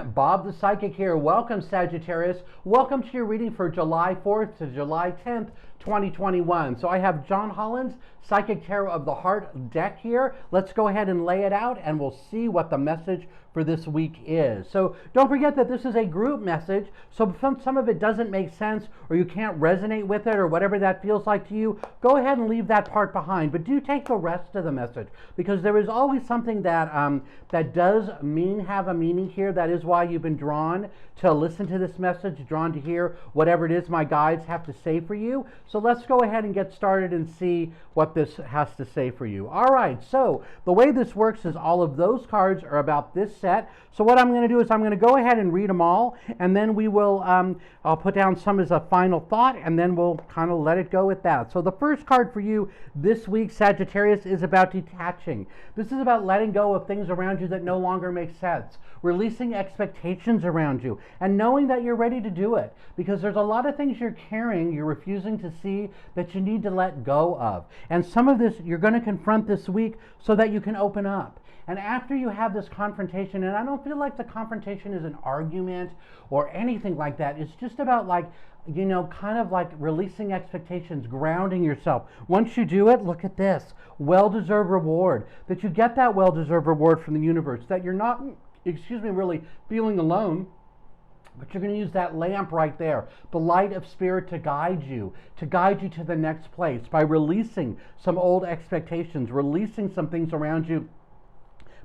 everyone, Bob the Psychic here. Welcome, Sagittarius. Welcome to your reading for July 4th to July 10th, 2021. So I have John Holland's Psychic Tarot of the Heart deck here. Let's go ahead and lay it out and we'll see what the message for this week is. So don't forget that this is a group message, so if some of it doesn't make sense or you can't resonate with it or whatever that feels like to you, go ahead and leave that part behind, but do take the rest of the message, because there is always something that that does have a meaning here. That is why you've been drawn to listen to this message, drawn to hear whatever it is my guides have to say for you. So let's go ahead and get started and see what this has to say for you. All right, so the way this works is all of those cards are about this set. So what I'm going to do is I'm going to go ahead and read them all, and then we will, I'll put down some as a final thought, and then we'll kind of let it go with that. So the first card for you this week, Sagittarius, is about detaching. This is about letting go of things around you that no longer make sense, releasing expectations around you, and knowing that you're ready to do it, because there's a lot of things you're carrying, you're refusing to see, that you need to let go of. And some of this you're going to confront this week so that you can open up. And after you have this confrontation, and I don't feel like the confrontation is an argument or anything like that, it's just about, like, you know, kind of like releasing expectations, grounding yourself. Once you do it, look at this, well-deserved reward, that you get that well-deserved reward from the universe, that you're not, really feeling alone, but you're going to use that lamp right there, the light of spirit, to guide you to the next place by releasing some old expectations, releasing some things around you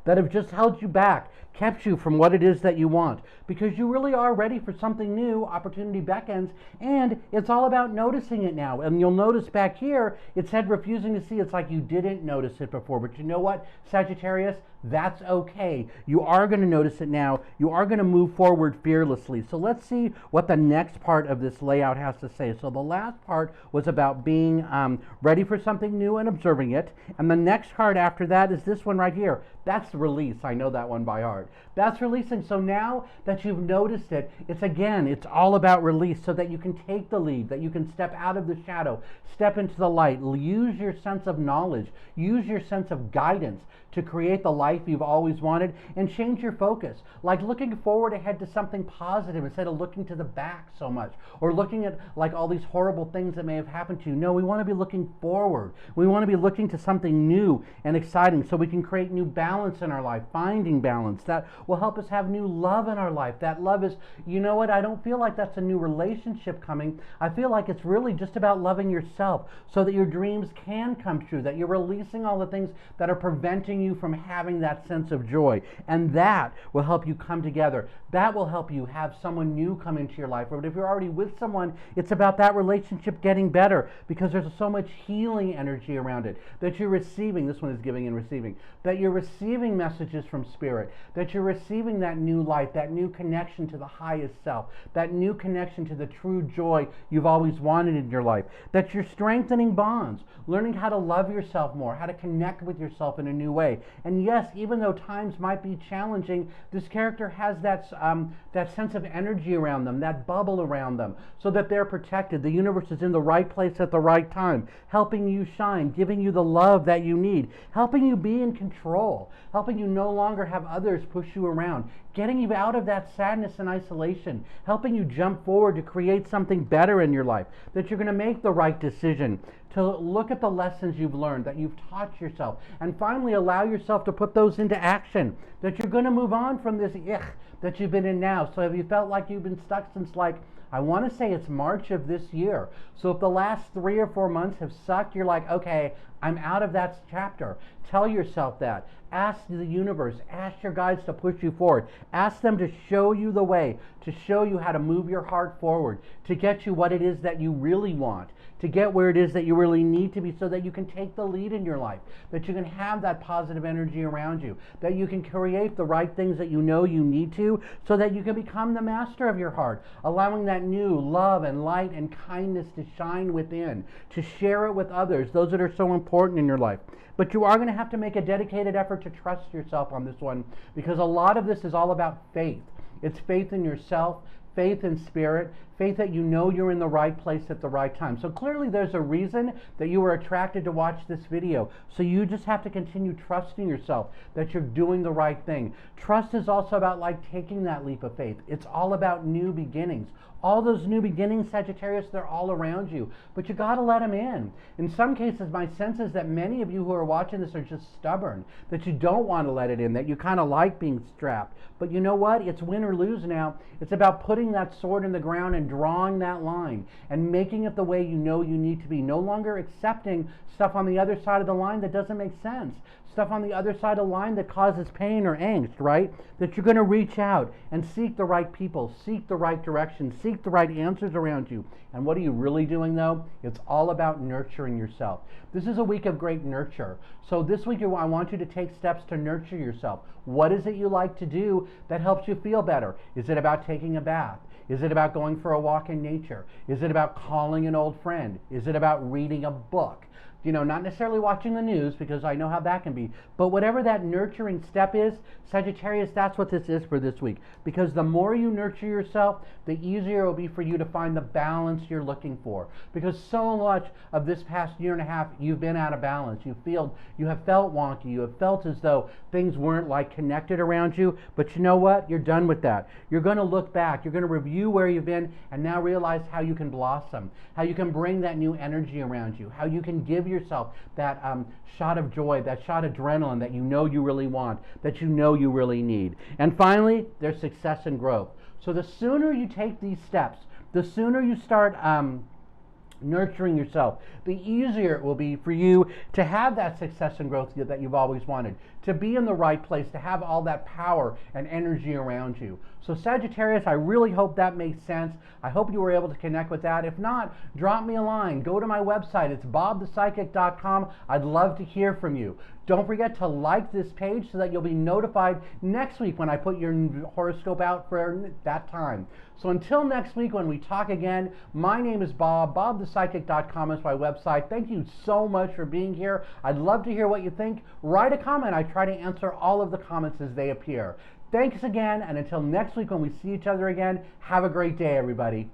that have just held you back, kept you from what it is that you want, because you really are ready for something new. Opportunity beckons, and it's all about noticing it now. And you'll notice back here, it said refusing to see. It's like you didn't notice it before, but you know what, Sagittarius? That's okay. You are going to notice it now. You are going to move forward fearlessly. So let's see what the next part of this layout has to say. So the last part was about being ready for something new and observing it. And the next card after that is this one right here. That's release. I know that one by heart. That's releasing. So now that you've noticed it, it's all about release, so that you can take the lead, that you can step out of the shadow, step into the light, use your sense of knowledge, use your sense of guidance to create the life you've always wanted, and change your focus. Like looking forward ahead to something positive instead of looking to the back so much, or looking at like all these horrible things that may have happened to you. No, we want to be looking forward. We want to be looking to something new and exciting, so we can create new balance in our life, finding balance. That will help us have new love in our life. That love is, you know what, I don't feel like that's a new relationship coming. I feel like it's really just about loving yourself, so that your dreams can come true, that you're releasing all the things that are preventing you from having that sense of joy. And that will help you come together. That will help you have someone new come into your life. But if you're already with someone, it's about that relationship getting better, because there's so much healing energy around it, that you're receiving. This one is giving and receiving. That you're receiving messages from spirit, that you're receiving that new light, that new connection to the highest self, that new connection to the true joy you've always wanted in your life, that you're strengthening bonds, learning how to love yourself more, how to connect with yourself in a new way. And yes, even though times might be challenging, this character has that sense of energy around them, that bubble around them, so that they're protected. The universe is in the right place at the right time, helping you shine, giving you the love that you need, helping you be in control, helping you no longer have others push you around, getting you out of that sadness and isolation, helping you jump forward to create something better in your life, that you're going to make the right decision, to look at the lessons you've learned, that you've taught yourself, and finally allow yourself to put those into action, that you're going to move on from this that you've been in now. So have you felt like you've been stuck since, like, I want to say it's March of this year. So if the last 3 or 4 months have sucked, you're like, okay, I'm out of that chapter. Tell yourself that. Ask the universe, ask your guides to push you forward. Ask them to show you the way, to show you how to move your heart forward, to get you what it is that you really want, to get where it is that you really need to be, so that you can take the lead in your life, that you can have that positive energy around you, that you can create the right things that you know you need to, so that you can become the master of your heart, allowing that new love and light and kindness to shine within, to share it with others, those that are so important in your life. But you are going to have to make a dedicated effort to trust yourself on this one, because a lot of this is all about faith. It's faith in yourself, faith in spirit, faith that you know you're in the right place at the right time. So clearly there's a reason that you were attracted to watch this video. So you just have to continue trusting yourself that you're doing the right thing. Trust is also about like taking that leap of faith. It's all about new beginnings. All those new beginnings, Sagittarius, they're all around you, but you got to let them in. In some cases, my sense is that many of you who are watching this are just stubborn, that you don't want to let it in, that you kind of like being strapped. But you know what? It's win or lose now. It's about putting that sword in the ground and drawing that line and making it the way you know you need to be. No longer accepting stuff on the other side of the line that doesn't make sense. Stuff on the other side of the line that causes pain or angst, right? That you're going to reach out and seek the right people, seek the right direction, seek the right answers around you. And what are you really doing though? It's all about nurturing yourself. This is a week of great nurture. So this week I want you to take steps to nurture yourself. What is it you like to do that helps you feel better? Is it about taking a bath? Is it about going for a walk in nature? Is it about calling an old friend? Is it about reading a book? You know, not necessarily watching the news, because I know how that can be, but whatever that nurturing step is, Sagittarius, that's what this is for this week. Because the more you nurture yourself, the easier it will be for you to find the balance you're looking for. Because so much of this past year and a half, you've been out of balance. You have felt wonky. You have felt as though things weren't like connected around you. But you know what? You're done with that. You're going to look back. You're going to review where you've been and now realize how you can blossom, how you can bring that new energy around you, how you can give yourself that shot of joy, that shot of adrenaline that you know you really want, that you know you really need. And finally, there's success and growth. So the sooner you take these steps, the sooner you start nurturing yourself, the easier it will be for you to have that success and growth that you've always wanted, to be in the right place, to have all that power and energy around you. So Sagittarius, I really hope that makes sense. I hope you were able to connect with that. If not, drop me a line. Go to my website. It's bobthepsychic.com. I'd love to hear from you. Don't forget to like this page so that you'll be notified next week when I put your horoscope out for that time. So until next week when we talk again, my name is Bob. Bobthepsychic.com is my website. Thank you so much for being here. I'd love to hear what you think. Write a comment. I try to answer all of the comments as they appear. Thanks again, and until next week when we see each other again, have a great day, everybody.